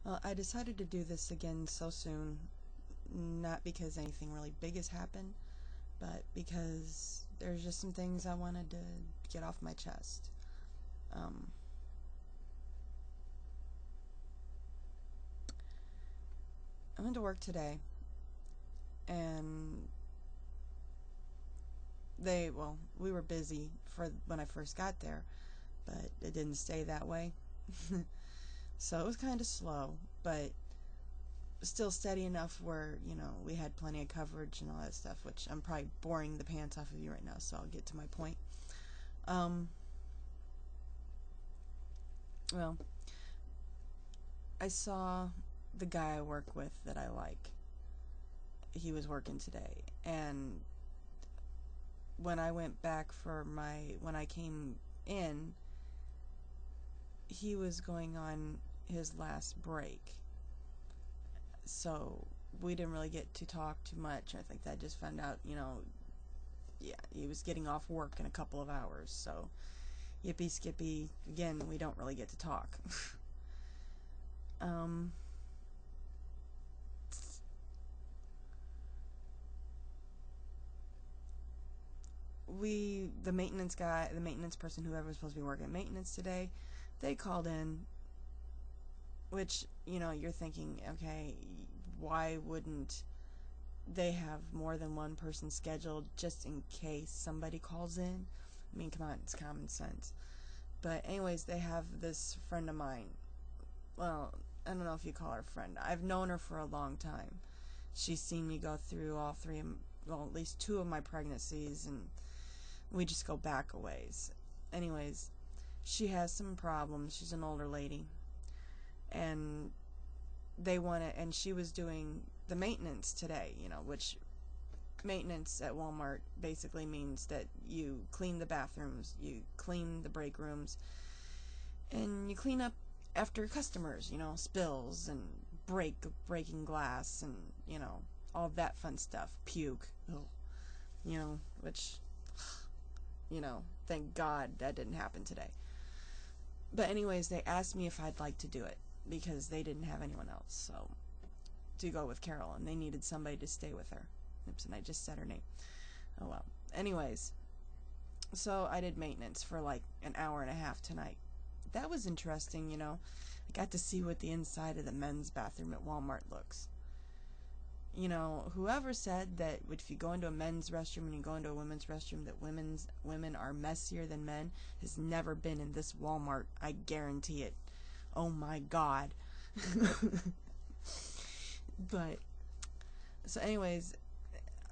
Well, I decided to do this again so soon, not because anything really big has happened, but because there's just some things I wanted to get off my chest. Um, I went to work today, and we were busy for when I first got there, but it didn't stay that way. So it was kind of slow, but still steady enough where, we had plenty of coverage and all that stuff, which I'm probably boring the pants off of you right now, so I'll get to my point. Well, I saw the guy I work with that I like. He was working today, and when I went back when I came in, he was going on his last break. So we didn't really get to talk too much. I think I just found out, yeah, he was getting off work in a couple of hours. So yippee skippy, again, we don't really get to talk. The maintenance guy, the maintenance person, whoever was supposed to be working maintenance today, they called in, which, you're thinking, okay, why wouldn't they have more than one person scheduled just in case somebody calls in? I mean, come on, it's common sense. But anyways, they have this friend of mine. Well, I don't know if you call her a friend. I've known her for a long time. She's seen me go through all three, at least two of my pregnancies, and we just go back a ways. Anyways, she has some problems. She's an older lady, and and she was doing the maintenance today, which maintenance at Walmart basically means that you clean the bathrooms, you clean the break rooms, and you clean up after customers, spills and breaking glass and, all that fun stuff. Puke. Ugh. Which, thank God that didn't happen today. But anyways, they asked me if I'd like to do it because they didn't have anyone else, so to go with Carol, and they needed somebody to stay with her. Oops, and I just said her name. Oh well. Anyways, so I did maintenance for like an hour and a half tonight. That was interesting, I got to see what the inside of the men's bathroom at Walmart looks. Whoever said that if you go into a men's restroom and you go into a women's restroom that women are messier than men has never been in this Walmart. I guarantee it. Oh my God. But so anyways,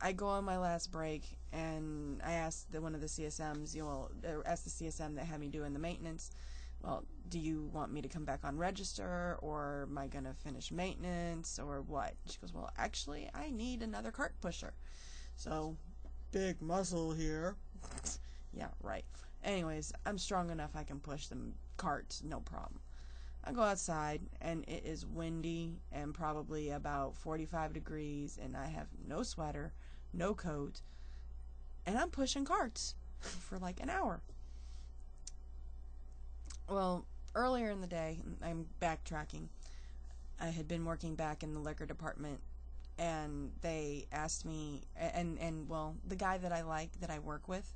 I go on my last break and I asked one of the CSMs, asked the CSM that had me doing the maintenance, well, do you want me to come back on register, or am I going to finish maintenance, or what? She goes, well, actually, I need another cart pusher. So, big muscle here. Yeah, right. Anyways, I'm strong enough I can push them carts, no problem. I go outside, and it is windy and probably about 45 degrees, and I have no sweater, no coat, and I'm pushing carts for like an hour. Well, earlier in the day, I'm backtracking, I had been working back in the liquor department, and they asked me, well, the guy that I like, that I work with,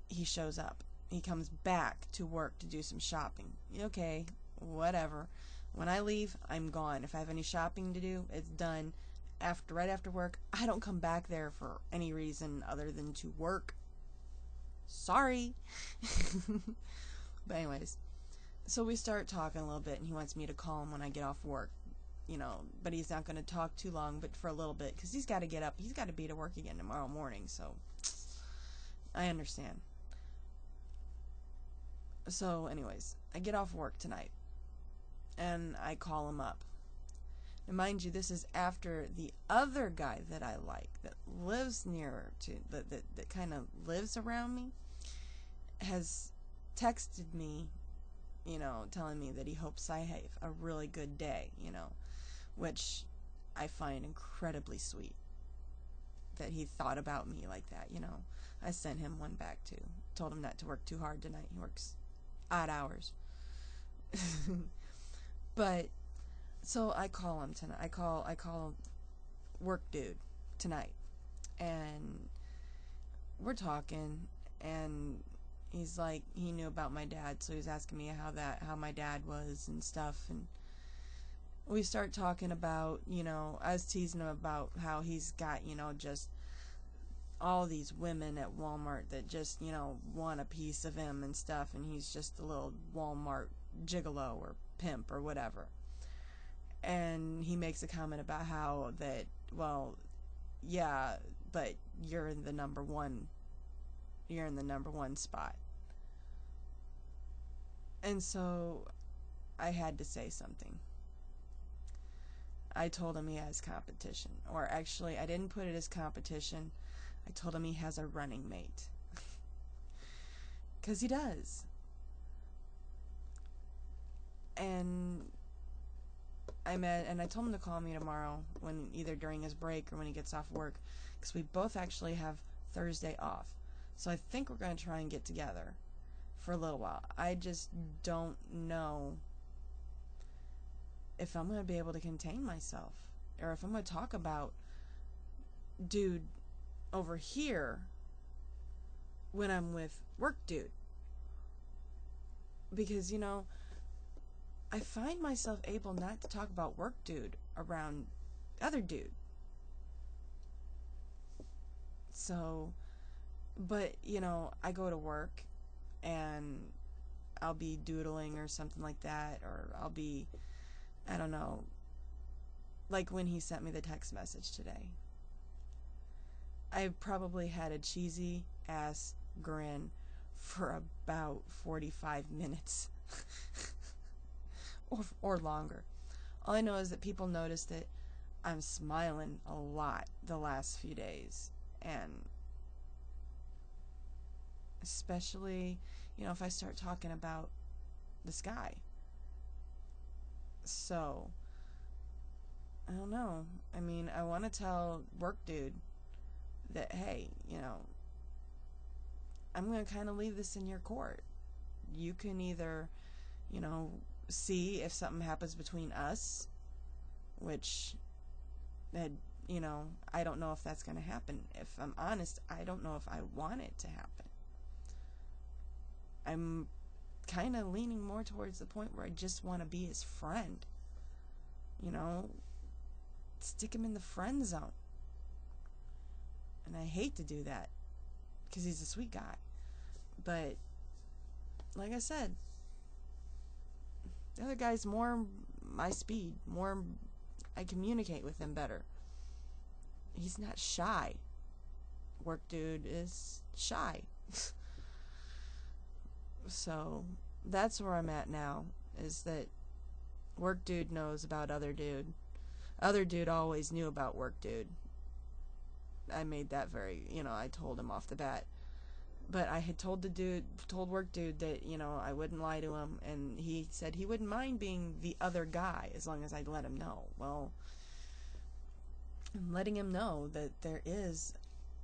he shows up. He comes back to work to do some shopping. Okay, whatever. When I leave, I'm gone. If I have any shopping to do, it's done. Right after work, I don't come back there for any reason other than to work. Sorry. But anyways, so we start talking a little bit, and he wants me to call him when I get off work, but he's not going to talk too long, but for a little bit, because he's got to get up. He's got to be to work again tomorrow morning, so I understand. So anyways, I get off work tonight, and I call him up. And mind you, this is after the other guy that I like, that lives nearer to, that kind of lives around me, has texted me, telling me that he hopes I have a really good day, which I find incredibly sweet that he thought about me like that, I sent him one back too. Told him not to work too hard tonight. He works odd hours. But So I call him tonight. I call work dude tonight, and we're talking, and he's like, he knew about my dad, so he's asking me how my dad was and stuff, and we start talking about, I was teasing him about how he's got, just all these women at Walmart that just, want a piece of him and stuff, and he's just a little Walmart gigolo or pimp or whatever. And he makes a comment about how that, well, yeah, but you're in the number one spot. And so I had to say something. I told him he has competition. Or actually, I didn't put it as competition. I told him he has a running mate. Because he does. And I told him to call me tomorrow, when either during his break or when he gets off work, because we both actually have Thursday off. So I think we're going to try and get together for a little while. I just don't know if I'm going to be able to contain myself, or if I'm going to talk about dude over here when I'm with work dude. Because, I find myself able not to talk about work dude around other dude. So, but, I go to work and I'll be doodling or something like that, or I'll be, I don't know, like when he sent me the text message today. I probably had a cheesy ass grin for about 45 minutes. or longer. All I know is that people notice that I'm smiling a lot the last few days, and especially, if I start talking about the sky. So, I don't know. I mean, I want to tell work dude that, hey, I'm going to kind of leave this in your court. You can either, see if something happens between us, which, I don't know if that's going to happen. If I'm honest, I don't know if I want it to happen. I'm kind of leaning more towards the point where I just want to be his friend. Stick him in the friend zone. And I hate to do that because he's a sweet guy. But, like I said, the other guy's more my speed, more I communicate with him better. He's not shy. Work dude is shy. So that's where I'm at now, is that work dude knows about other dude. Other dude always knew about work dude. I made that very, I told him off the bat. But I had told work dude that, I wouldn't lie to him, and he said he wouldn't mind being the other guy as long as I'd let him know. Well, I'm letting him know that there is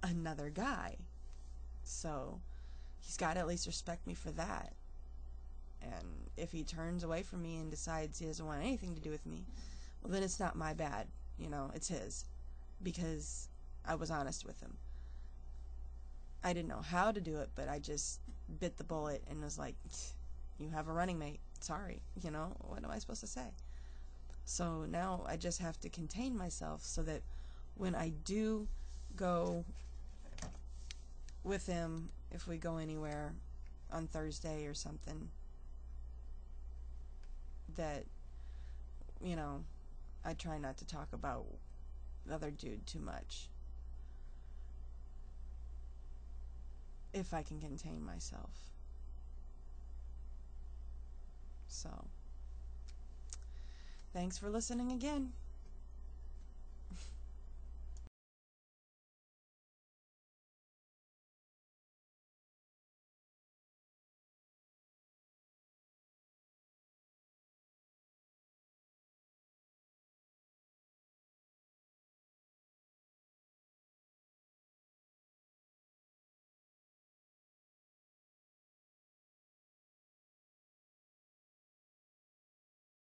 another guy. So he's got to at least respect me for that. And if he turns away from me and decides he doesn't want anything to do with me, well, then it's not my bad. It's his. Because I was honest with him. I didn't know how to do it, but I just bit the bullet and was like, you have a running mate. Sorry. What am I supposed to say? So now I just have to contain myself so that when I do go with him, if we go anywhere on Thursday or something, that, I try not to talk about the other dude too much. If I can contain myself. So, thanks for listening again.